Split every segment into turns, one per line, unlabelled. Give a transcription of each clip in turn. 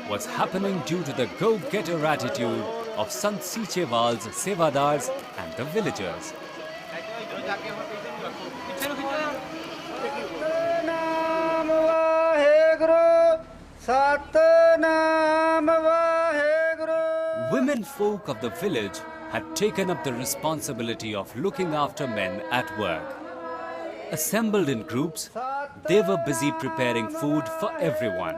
was happening due to the go-getter attitude of Sant Sichewal's Sevadars and the villagers. Women folk of the village had taken up the responsibility of looking after men at work. Assembled in groups, they were busy preparing food for everyone.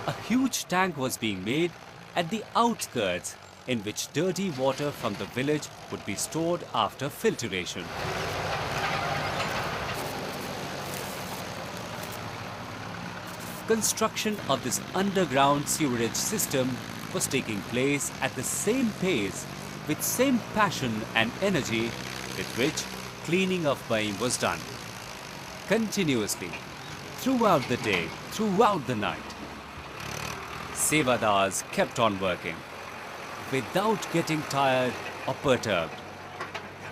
A huge tank was being made at the outskirts in which dirty water from the village would be stored after filtration. Construction of this underground sewerage system was taking place at the same pace, with same passion and energy with which cleaning of Baim was done. Continuously, throughout the day, throughout the night, Sevadars kept on working, without getting tired or perturbed.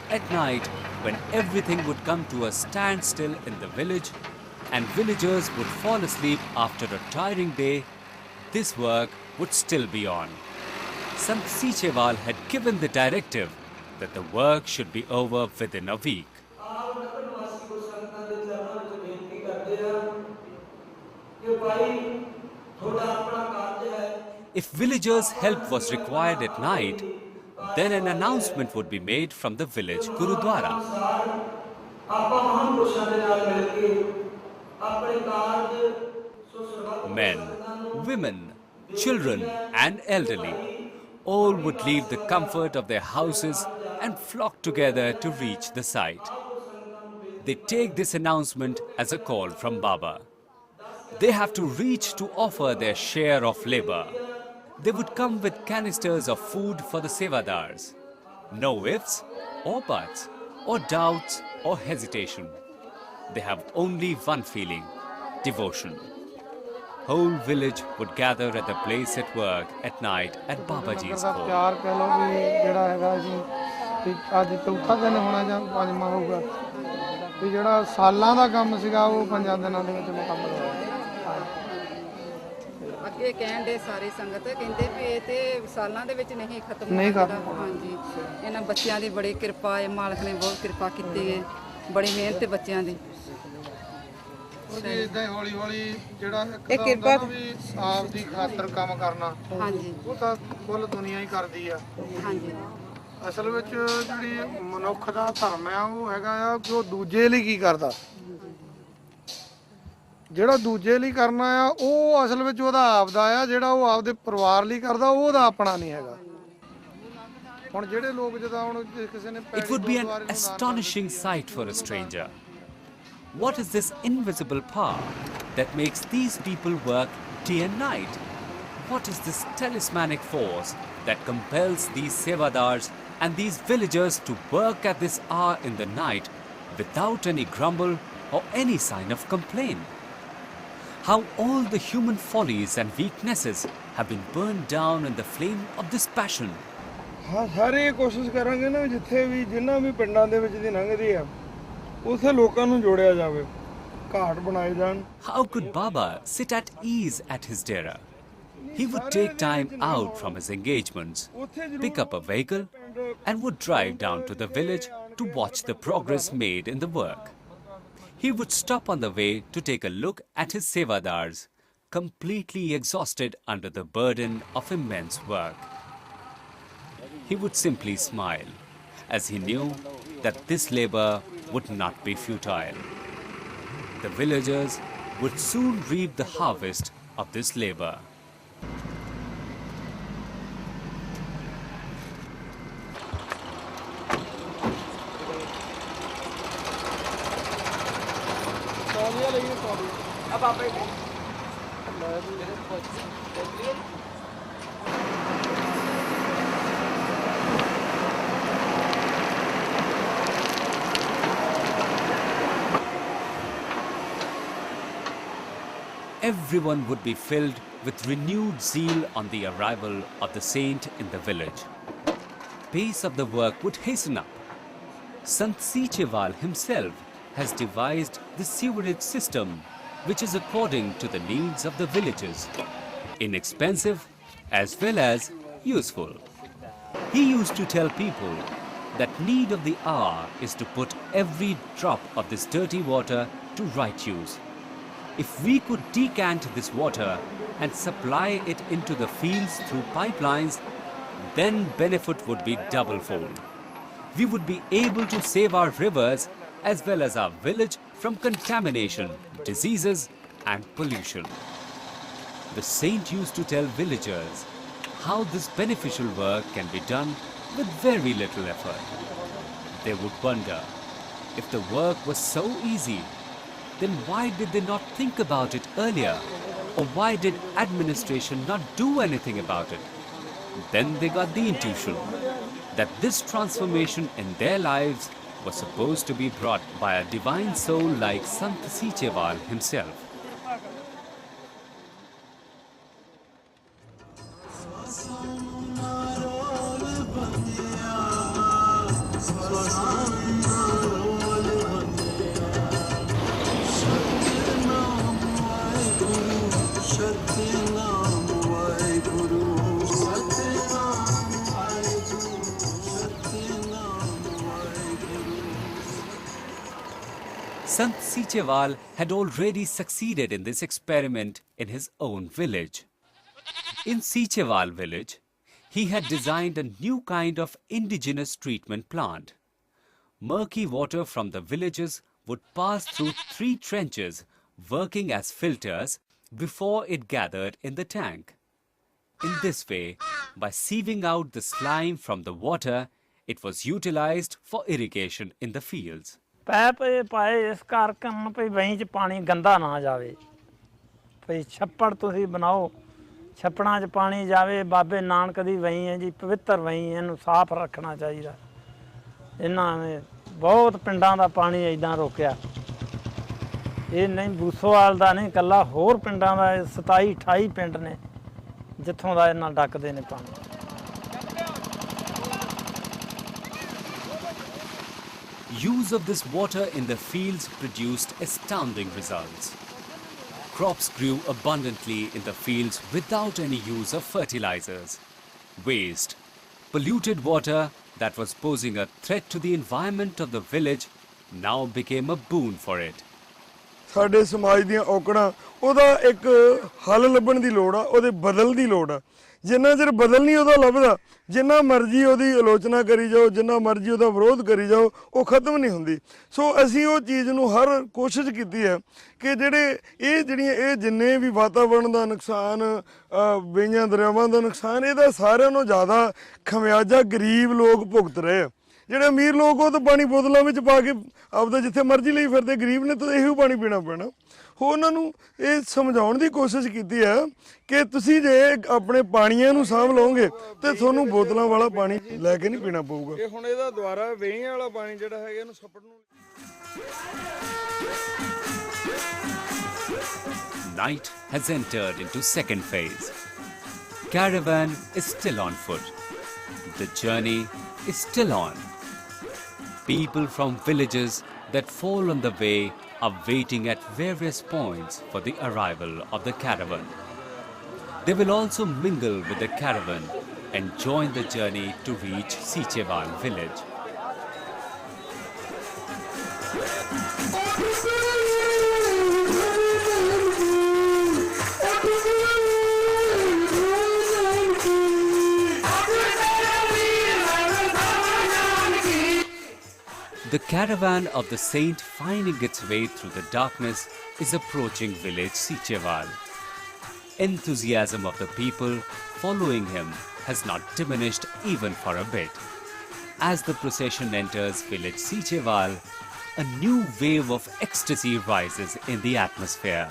At night, when everything would come to a standstill in the village and villagers would fall asleep after a tiring day, this work would still be on. Sant Sichewal had given the directive that the work should be over within a week. If villagers' help was required at night, then an announcement would be made from the village Gurudwara. Men, women, children and elderly all would leave the comfort of their houses and flock together to reach the site. They take this announcement as a call from Baba. They have to reach to offer their share of labor. They would come with canisters of food for the Sevadars. No ifs or buts or doubts or hesitation. They have only one feeling, devotion. Whole village would gather at the place at work at night at Babaji's home.
ਅੱਗੇ ਕਹਿਣ ਦੇ ਸਾਰੇ ਸੰਗਤ ਕਹਿੰਦੇ ਵੀ ਇਹ ਤੇ ਸਾਲਾਂ ਦੇ ਵਿੱਚ ਨਹੀਂ ਖਤਮ ਹੋਣਾ। ਹਾਂਜੀ, ਇਹਨਾਂ ਬੱਚਿਆਂ ਦੀ ਬੜੀ ਕਿਰਪਾ ਹੈ, ਮਾਲਕ ਨੇ ਬਹੁਤ ਕਿਰਪਾ ਕੀਤੀ ਹੈ, ਬੜੀ ਮਿਹਨਤ ਹੈ ਬੱਚਿਆਂ ਦੀ।
ਉਹਦੀ ਇਦਾਂ ਹੌਲੀ ਹੌਲੀ ਜਿਹੜਾ ਇੱਕ ਕਿਰਪਾ ਵੀ ਆਪ ਦੀ ਖਾਤਰ ਕੰਮ ਕਰਨਾ। ਹਾਂਜੀ, ਉਹ ਤਾਂ ਕੁੱਲ ਦੁਨੀਆ ਹੀ ਕਰਦੀ ਆ। ਹਾਂਜੀ, ਅਸਲ ਵਿੱਚ ਜਿਹੜੀ ਮਨੁੱਖ ਦਾ ਧਰਮ ਆ ਉਹ ਹੈਗਾ ਆ ਕਿ ਉਹ ਦੂਜੇ ਲਈ ਕੀ ਕਰਦਾ। ਜਿਹੜਾ ਦੂਜੇ ਲਈ ਕਰਨਾ ਆ ਉਹ ਅਸਲ ਵਿੱਚ ਉਹਦਾ ਆਪਦਾ ਆ, ਜਿਹੜਾ ਉਹ ਆਪਦੇ ਪਰਿਵਾਰ ਲਈ ਕਰਦਾ ਉਹਦਾ ਆਪਣਾ ਨਹੀਂ ਹੈਗਾ। ਹੁਣ ਜਿਹੜੇ ਲੋਕ ਜਦੋਂ ਹੁਣ ਕਿਸੇ ਨੇ
It would be an astonishing sight for a stranger. What is this invisible power that makes these people work day and night? What is this talismanic force that compels these Sevadars and these villagers to work at this hour in the night without any grumble or any sign of complaint? How all the human follies and weaknesses have been burned down in the flame of this passion.
ਹਾਂ, ਸਾਰੇ ਕੋਸ਼ਿਸ਼ ਕਰਾਂਗੇ ਨਾ ਜਿੱਥੇ ਵੀ ਜਿੰਨਾ ਵੀ ਪਿੰਡਾਂ ਦੇ ਵਿੱਚ ਦੀ ਲੰਘਦੀ ਆ ਉਥੇ ਲੋਕਾਂ ਨੂੰ ਜੋੜਿਆ ਜਾਵੇ, ਘਾਟ ਬਣਾਏ ਜਾਣ।
How could Baba sit at ease at his dera? He would take time out from his engagements, pick up a vehicle and would drive down to the village to watch the progress made in the work. He would stop on the way to take a look at his Sevadars, completely exhausted under the burden of immense work. He would simply smile, as he knew that this labor would not be futile. The villagers would soon reap the harvest of this labor. everyone would be filled with renewed zeal on the arrival of the saint in the village. Pace of the work would hasten up. Sant Sicheval himself has devised the sewerage system, which is according to the needs of the villagers, inexpensive as well as useful. He used to tell people that need of the hour is to put every drop of this dirty water to right use. If we could decant this water and supply it into the fields through pipelines, then benefit would be doublefold. We would be able to save our rivers as well as our village from contamination, diseases and pollution. The saint used to tell villagers how this beneficial work can be done with very little effort. They would wonder, if the work was so easy, then why did they not think about it earlier? Or why did administration not do anything about it? Then they got the intuition that this transformation in their lives was supposed to be brought by a divine soul like Sant Sicheval himself. Sant Sicheval had already succeeded in this experiment in his own village. In Sicheval village, he had designed a new kind of indigenous treatment plant. Murky water from the villages would pass through 3 trenches working as filters before it gathered in the tank. In this way, by sieving out the slime from the water, it was utilized for irrigation in the fields.
ਪੈਪ ਇਹ ਪਾਏ ਇਸ ਕਰਕੇ ਵੀ ਵਹੀਂ 'ਚ ਪਾਣੀ ਗੰਦਾ ਨਾ ਜਾਵੇ ਭਈ ਛੱਪੜ ਤੁਸੀਂ ਬਣਾਓ ਛੱਪੜਾਂ 'ਚ ਪਾਣੀ ਜਾਵੇ ਬਾਬੇ ਨਾਨਕ ਦੀ ਵਹੀਂ ਹੈ ਜੀ ਪਵਿੱਤਰ ਵਹੀਂ ਇਹਨੂੰ ਸਾਫ਼ ਰੱਖਣਾ ਚਾਹੀਦਾ ਇਹਨਾਂ ਨੇ ਬਹੁਤ ਪਿੰਡਾਂ ਦਾ ਪਾਣੀ ਇਦਾਂ ਰੋਕਿਆ ਇਹ ਨਹੀਂ ਬੂਸੋਵਾਲ ਦਾ ਨਹੀਂ ਇਕੱਲਾ ਹੋਰ ਪਿੰਡਾਂ ਦਾ 27 28 ਪਿੰਡ ਨੇ ਜਿੱਥੋਂ ਦਾ ਇਹਨਾਂ ਡੱਕਦੇ ਨੇ ਪਾਣੀ
Use of this water in the fields produced astounding results. Crops grew abundantly in the fields without any use of fertilizers. Waste, polluted water that was posing a threat to the environment of the village now became a boon for it.
ਸਾਡੇ ਸਮਾਜ ਦੀਆਂ ਔਕੜਾਂ ਉਹਦਾ ਇੱਕ ਹੱਲ ਲੱਭਣ ਦੀ ਲੋੜ ਆ ਉਹਦੇ ਬਦਲ ਦੀ ਲੋੜ ਆ ਜਿੰਨਾ ਚਿਰ ਬਦਲ ਨਹੀਂ ਉਹਦਾ ਲੱਭਦਾ ਜਿੰਨਾ ਮਰਜ਼ੀ ਉਹਦੀ ਆਲੋਚਨਾ ਕਰੀ ਜਾਓ ਜਿੰਨਾ ਮਰਜ਼ੀ ਉਹਦਾ ਵਿਰੋਧ ਕਰੀ ਜਾਓ ਉਹ ਖਤਮ ਨਹੀਂ ਹੁੰਦੀ ਸੋ ਅਸੀਂ ਉਹ ਚੀਜ਼ ਨੂੰ ਹਰ ਕੋਸ਼ਿਸ਼ ਕੀਤੀ ਹੈ ਕਿ ਇਹ ਜਿੰਨੇ ਵੀ ਵਾਤਾਵਰਣ ਦਾ ਨੁਕਸਾਨ ਵੇਈਆਂ ਦਰਿਆਵਾਂ ਦਾ ਨੁਕਸਾਨ ਇਹਦਾ ਸਾਰਿਆਂ ਨਾਲੋਂ ਜ਼ਿਆਦਾ ਖਮਿਆਜਾ ਗਰੀਬ ਲੋਕ ਭੁਗਤ ਰਹੇ ਆ ਜਿਹੜੇ ਅਮੀਰ ਲੋਕ ਉਹ ਤਾਂ ਪਾਣੀ ਬੋਤਲਾਂ ਵਿੱਚ ਪਾ ਕੇ ਆਪਦਾ ਜਿੱਥੇ ਮਰਜ਼ੀ ਲਈ ਫਿਰਦੇ ਗਰੀਬ ਨੇ ਤਾਂ ਇਹੀ ਪਾਣੀ ਪੀਣਾ ਪੈਣਾ ਉਹਨਾਂ ਨੂੰ ਇਹ ਸਮਝਾਉਣ ਦੀ ਕੋਸ਼ਿਸ਼ ਕੀਤੀ ਹੈ ਕਿ ਤੁਸੀਂ ਜੇ ਆਪਣੇ ਪਾਣੀਆਂ ਨੂੰ ਸਾਂਭ ਲਓਗੇ ਤੇ ਤੁਹਾਨੂੰ ਬੋਤਲਾਂ ਵਾਲਾ ਪਾਣੀ ਲੈ ਕੇ ਨਹੀਂ ਪੀਣਾ ਪਊਗਾ ਇਹ ਹੁਣ ਇਹਦਾ ਦੁਆਰਾ ਵੇਈਆਂ ਵਾਲਾ ਪਾਣੀ ਜਿਹੜਾ ਹੈਗਾ ਇਹਨੂੰ ਛੱਪੜ ਨੂੰ
Night has entered into second phase. Caravan is still on foot. The journey is still on. People from villages that fall on the way are waiting at various points for the arrival of the caravan. They will also mingle with the caravan and join the journey to reach Sicheval village. The caravan of the saint finding its way through the darkness is approaching village Sicheval. Enthusiasm of the people following him has not diminished even for a bit. As the procession enters village Sicheval, a new wave of ecstasy rises in the atmosphere.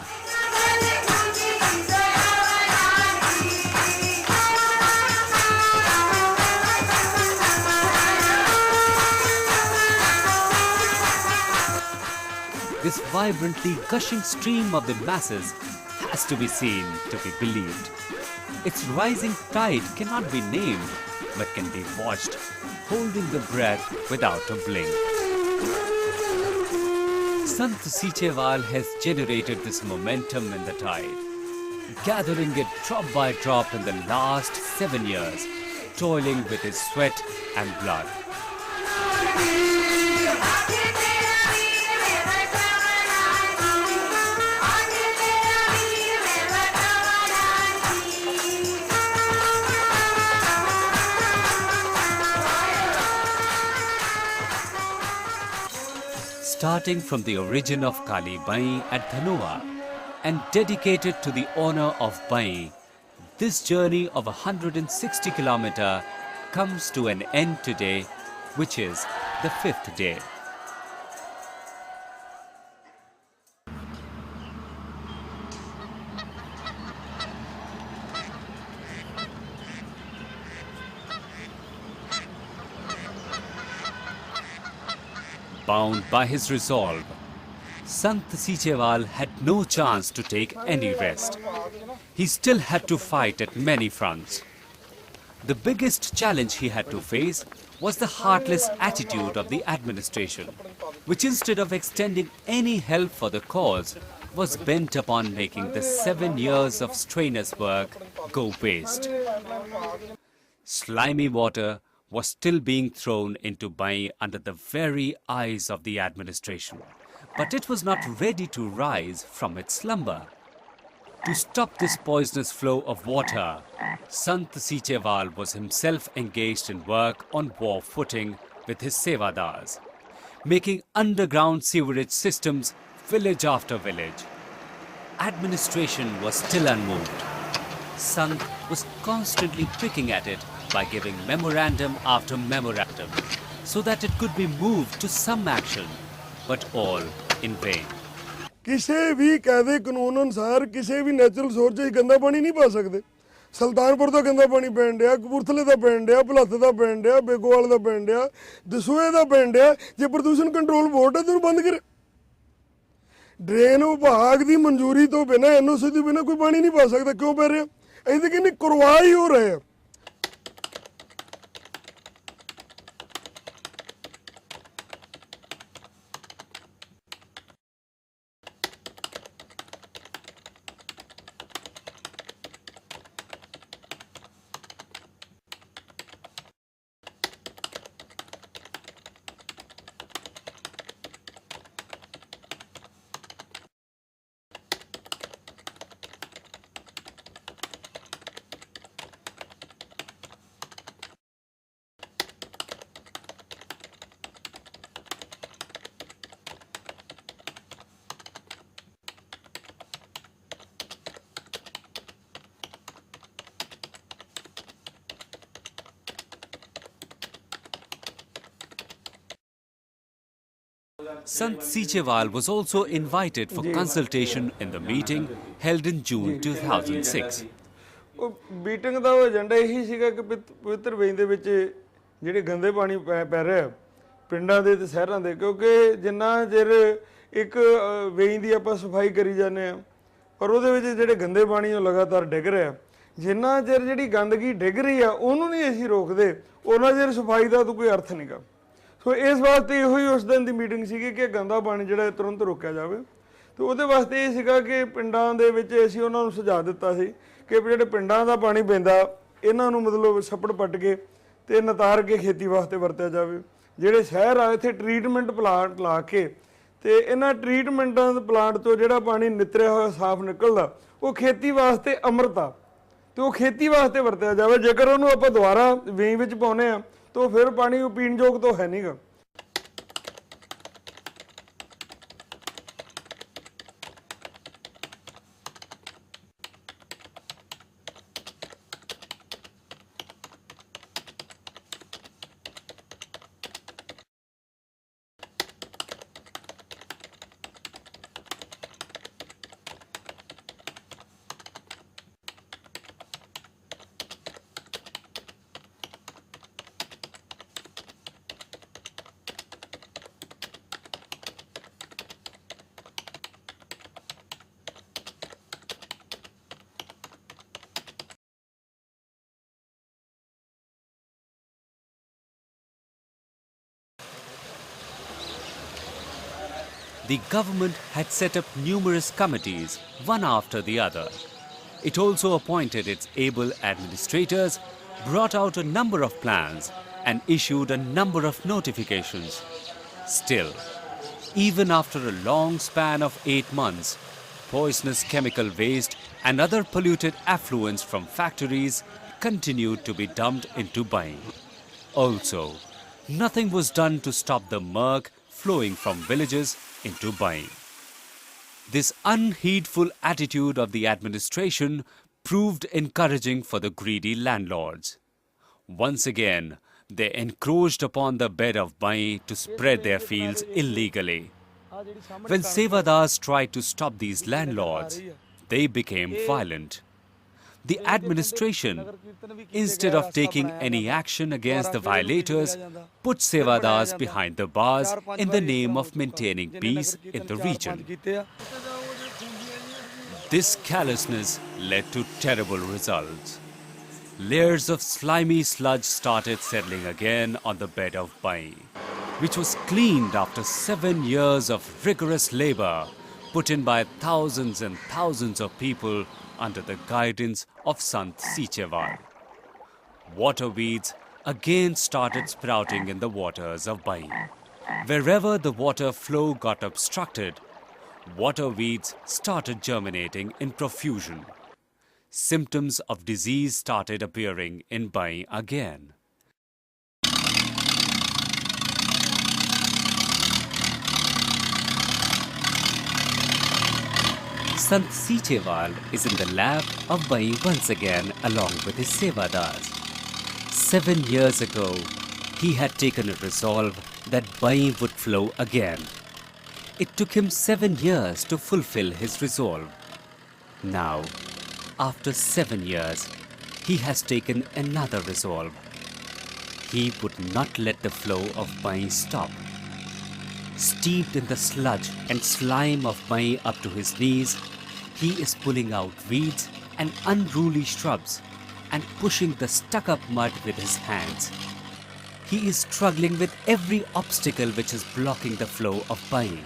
This vibrantly gushing stream of the masses has to be seen to be believed. Its rising tide cannot be named, but can be watched, holding the breath without a blink. Sant Sichewal has generated this momentum in the tide, gathering it drop by drop in the last 7 years, toiling with his sweat and blood. Starting from the origin of Kali Bai at Dhanua and dedicated to the honor of Bai, this journey of 160 km comes to an end today, which is the 5th day. Bound by his resolve, Sant Sichewal had no chance to take any rest. He still had to fight at many fronts. The biggest challenge he had to face was the heartless attitude of the administration, which instead of extending any help for the cause, was bent upon making the 7 years of strenuous work go waste. Slimy water was still being thrown into Bai under the very eyes of the administration. But it was not ready to rise from its slumber. To stop this poisonous flow of water, Sant Sichewal was himself engaged in work on war footing with his sevadars, making underground sewerage systems village after village. Administration was still unmoved. Sant was constantly picking at it by giving memorandum after memorandum so that it could be moved to some action, but all in vain.
ਕਿਸੇ ਵੀ ਕਾਇਦੇ ਕਾਨੂੰਨ ਅਨੁਸਾਰ ਕਿਸੇ ਵੀ natural source 'ਚ ਗੰਦਾ ਪਾਣੀ ਨਹੀਂ ਪਾ ਸਕਦੇ। ਸੁਲਤਾਨਪੁਰ ਦਾ ਗੰਦਾ ਪਾਣੀ ਪੈਣ ਡਿਆ, ਕਪੂਰਥਲੇ ਦਾ ਪੈਣ ਡਿਆ, ਭੁਲੱਥ ਦਾ ਪੈਣ ਡਿਆ, ਬੇਗੋਵਾਲ ਦਾ ਪੈਣ ਡਿਆ, ਦਸੂਹੇ ਦਾ ਪੈਣ ਡਿਆ। ਜੇ ਪ੍ਰਦੂਸ਼ਣ ਕੰਟਰੋਲ ਬੋਰਡ ਹੈ ਤੈਨੂੰ ਬੰਦ ਕਰੇ। ਡਰੇਨ ਵਿਭਾਗ ਦੀ ਮਨਜ਼ੂਰੀ ਤੋਂ ਬਿਨਾਂ ਐਨਓਸੀ ਤੋਂ ਬਿਨਾਂ ਕੋਈ ਪਾਣੀ ਨਹੀਂ ਪਾ ਸਕਦਾ। ਕਿਉਂ ਪੈ ਰਿਹਾ? ਅਸੀਂ ਤਾਂ ਕਹਿੰਦੇ ਕਰਵਾ ਹੀ ਹੋ ਰਹੇ ਆ।
Sant Sichewal was also invited for consultation in the meeting held in June 2006.
ਉਹ ਮੀਟਿੰਗ ਦਾ ਏਜੰਡਾ ਇਹੀ ਸੀਗਾ ਕਿ ਪਵਿੱਤਰ ਵੇਈ ਦੇ ਵਿੱਚ ਜਿਹੜੇ ਗੰਦੇ ਪਾਣੀ ਪੈ ਰਿਹਾ ਪਿੰਡਾਂ ਦੇ ਤੇ ਸ਼ਹਿਰਾਂ ਦੇ, ਕਿਉਂਕਿ ਜਿੰਨਾ ਚਿਰ ਇੱਕ ਵੇਈ ਦੀ ਆਪਾਂ ਸਫਾਈ ਕਰੀ ਜਾਂਦੇ ਆ ਪਰ ਉਹਦੇ ਵਿੱਚ ਜਿਹੜੇ ਗੰਦੇ ਪਾਣੀ ਉਹ ਲਗਾਤਾਰ ਡਿੱਗ ਰਿਹਾ, ਜਿੰਨਾ ਚਿਰ ਜਿਹੜੀ ਗੰਦਗੀ ਡਿੱਗ ਰਹੀ ਆ ਉਹਨੂੰ ਨਹੀਂ ਅਸੀਂ ਰੋਕਦੇ ਉਹਨਾਂ ਚਿਰ ਸਫਾਈ ਦਾ ਤਾਂ ਕੋਈ ਅਰਥ ਨਹੀਂਗਾ। ਸੋ ਇਸ ਵਾਸਤੇ ਇਹੋ ਹੀ ਉਸ ਦਿਨ ਦੀ ਮੀਟਿੰਗ ਸੀਗੀ ਕਿ ਗੰਦਾ ਪਾਣੀ ਜਿਹੜਾ ਤੁਰੰਤ ਰੋਕਿਆ ਜਾਵੇ। ਤੇ ਉਹਦੇ ਵਾਸਤੇ ਇਹ ਸੀਗਾ ਕਿ ਪਿੰਡਾਂ ਦੇ ਵਿੱਚ ਅਸੀਂ ਉਹਨਾਂ ਨੂੰ ਸੁਝਾਅ ਦਿੱਤਾ ਸੀ ਕਿ ਜਿਹੜੇ ਪਿੰਡਾਂ ਦਾ ਪਾਣੀ ਪੈਂਦਾ ਇਹਨਾਂ ਨੂੰ ਮਤਲਬ ਛੱਪੜ ਪੱਟ ਕੇ ਤੇ ਨਤਾਰ ਕੇ ਖੇਤੀ ਵਾਸਤੇ ਵਰਤਿਆ ਜਾਵੇ। ਜਿਹੜੇ ਸ਼ਹਿਰ ਆ ਇੱਥੇ ਟ੍ਰੀਟਮੈਂਟ ਪਲਾਂਟ ਲਾ ਕੇ ਤੇ ਇਹਨਾਂ ਟ੍ਰੀਟਮੈਂਟਾਂ ਦੇ ਪਲਾਂਟ ਤੋਂ ਜਿਹੜਾ ਪਾਣੀ ਨਿਤਰਿਆ ਹੋਇਆ ਸਾਫ਼ ਨਿਕਲਦਾ ਉਹ ਖੇਤੀ ਵਾਸਤੇ ਅੰਮ੍ਰਿਤ ਆ ਤੇ ਉਹ ਖੇਤੀ ਵਾਸਤੇ ਵਰਤਿਆ ਜਾਵੇ। ਜੇਕਰ ਉਹਨੂੰ ਆਪਾਂ ਦੁਬਾਰਾ ਵੇਈ ਵਿੱਚ ਪਾਉਂਦੇ ਆ ਤਾਂ ਫਿਰ ਪਾਣੀ ਉਹ ਪੀਣ ਯੋਗ ਤਾਂ ਹੈ ਨਹੀਂਗਾ।
The government had set up numerous committees, one after the other. It also appointed its able administrators, brought out a number of plans, and issued a number of notifications. Still, even after a long span of 8 months, poisonous chemical waste and other polluted effluents from factories continued to be dumped into Bai. Also, nothing was done to stop the murk flowing from villages into Bai. This unheedful attitude of the administration proved encouraging for the greedy landlords. Once again, they encroached upon the bed of Bai to spread their fields illegally. When Sevadars tried to stop these landlords, they became violent. The administration, instead of taking any action against the violators, put Sevadars behind the bars in the name of maintaining peace in the region. This callousness led to terrible results. Layers of slimy sludge started settling again on the bed of Bai, which was cleaned after 7 years of rigorous labor put in by thousands and thousands of people under the guidance of Sant Sichewal. Water weeds again started sprouting in the waters of Bai. Wherever the water flow got obstructed, water weeds started germinating in profusion. Symptoms of disease started appearing in Bai again. Sant Sichewal is in the lab of Bai once again along with his Sevadars. 7 years ago, he had taken a resolve that Bai would flow again. It took him 7 years to fulfill his resolve. Now, after 7 years, he has taken another resolve. He would not let the flow of Bai stop. Steeped in the sludge and slime of Bai up to his knees, he is pulling out weeds and unruly shrubs and pushing the stuck-up mud with his hands. He is struggling with every obstacle which is blocking the flow of Bai.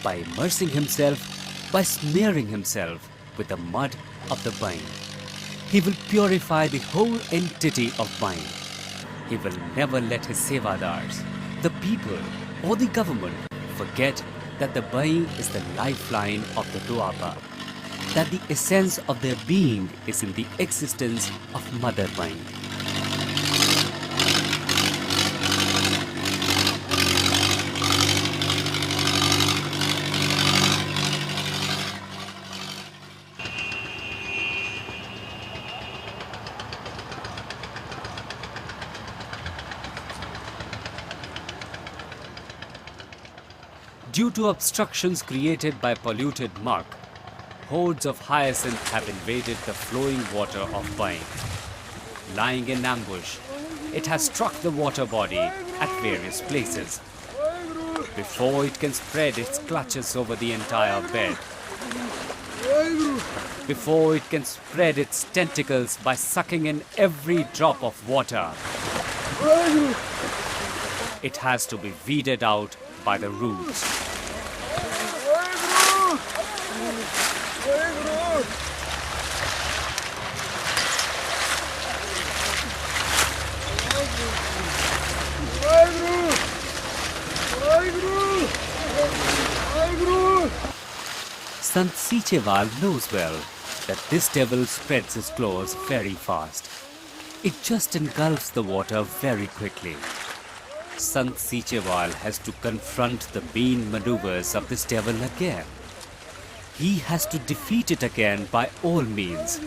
By immersing himself, by smearing himself with the mud of the Bai, he will purify the whole entity of Bai. He will never let his Sevadars, the people or the government forget that the Bai is the lifeline of the Doaba, that the essence of their being is in the existence of Mother Bai. Due to obstructions created by polluted muck, hordes of hyacinth have invaded the flowing water of Bai. Lying in ambush, it has struck the water body at various places. Before it can spread its clutches over the entire bed, before it can spread its tentacles by sucking in every drop of water, it has to be weeded out by the roots. Sant Sichewal knows well that this devil spreads his claws very fast. It just engulfs the water very quickly. Sant Sichewal has to confront the mean maneuvers of this devil again. He has to defeat it again by all means.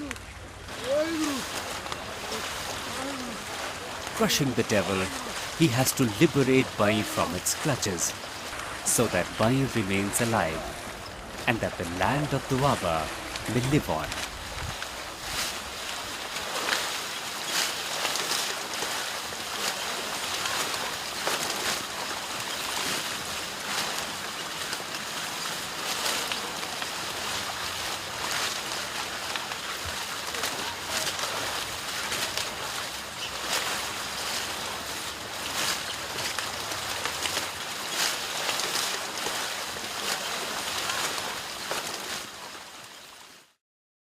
Crushing the devil, he has to liberate Bai from its clutches, so that Bai remains alive and that the land of Doaba may live on.